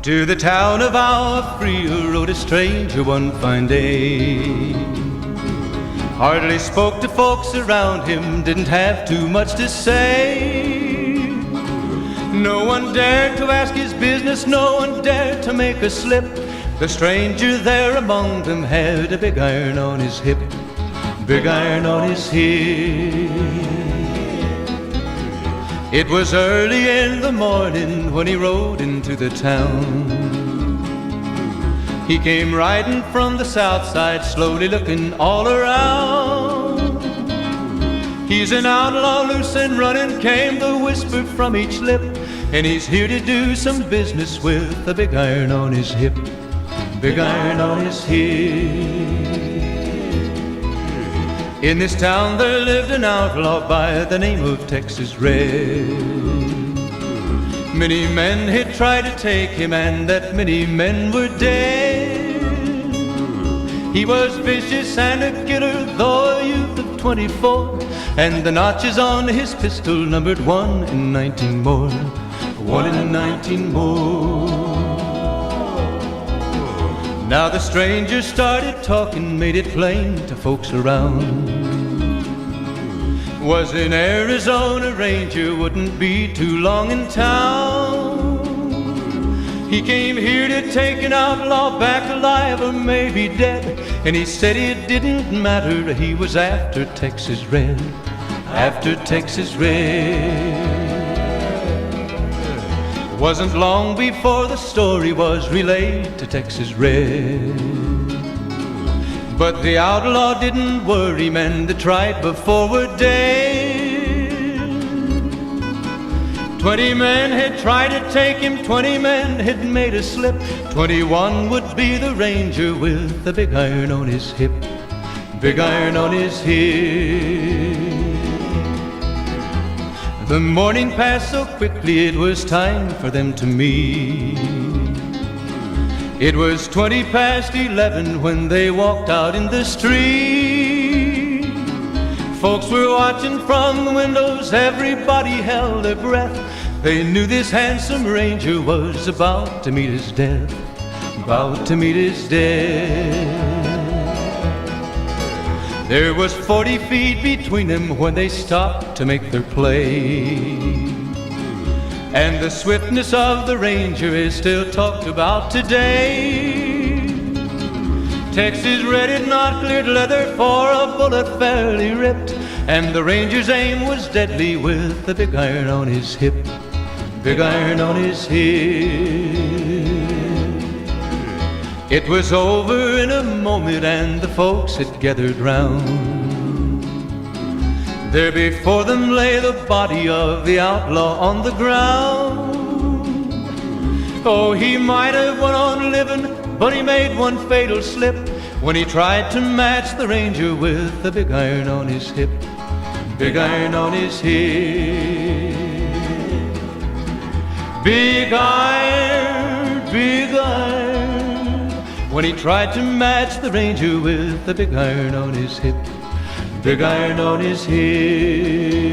To the town of our Frio rode a stranger one fine day. Hardly spoke to folks around him, didn't have too much to say. No one dared to ask his business, no one dared to make a slip. The stranger there among them had a big iron on his hip, big iron on his hip. It was early in the morning when he rode into the town. He came riding from the south side, slowly looking all around. He's an outlaw, loose and running, came the whisper from each lip, and he's here to do some business with a big iron on his hip, big iron on his hip. In this town there lived an outlaw by the name of Texas Red. Many men had tried to take him, and that many men were dead. He was vicious and a killer, though a youth of 24, and the notches on his pistol numbered 1 in 19 more, 1 in 19 more. Now the stranger started talking, made it plain to folks around. Was an Arizona ranger, wouldn't be too long in town. He came here to take an outlaw back alive or maybe dead, and he said it didn't matter, he was after Texas Red, after Texas Red. Wasn't long before the story was relayed to Texas Red. But the outlaw didn't worry men that tried before were dead. 20 men had tried to take him, 20 men had made a slip. 21 would be the ranger with the big iron on his hip, big iron on his hip. The morning passed so quickly, it was time for them to meet. It was 20 past 11 when they walked out in the street. Folks were watching from the windows, everybody held their breath. They knew this handsome ranger was about to meet his death, about to meet his death. There was 40 feet between them when they stopped to make their play. And the swiftness of the ranger is still talked about today. Texas Red had not cleared leather for a bullet fairly ripped, and the ranger's aim was deadly with the big iron on his hip, big iron on his hip. It was over in a moment and the folks had gathered round. There before them lay the body of the outlaw on the ground. Oh, he might have went on living, but he made one fatal slip when he tried to match the ranger with the big iron on his hip, big iron on his hip. Big iron, big iron, when he tried to match the ranger with the big iron on his hip, big iron on his hip.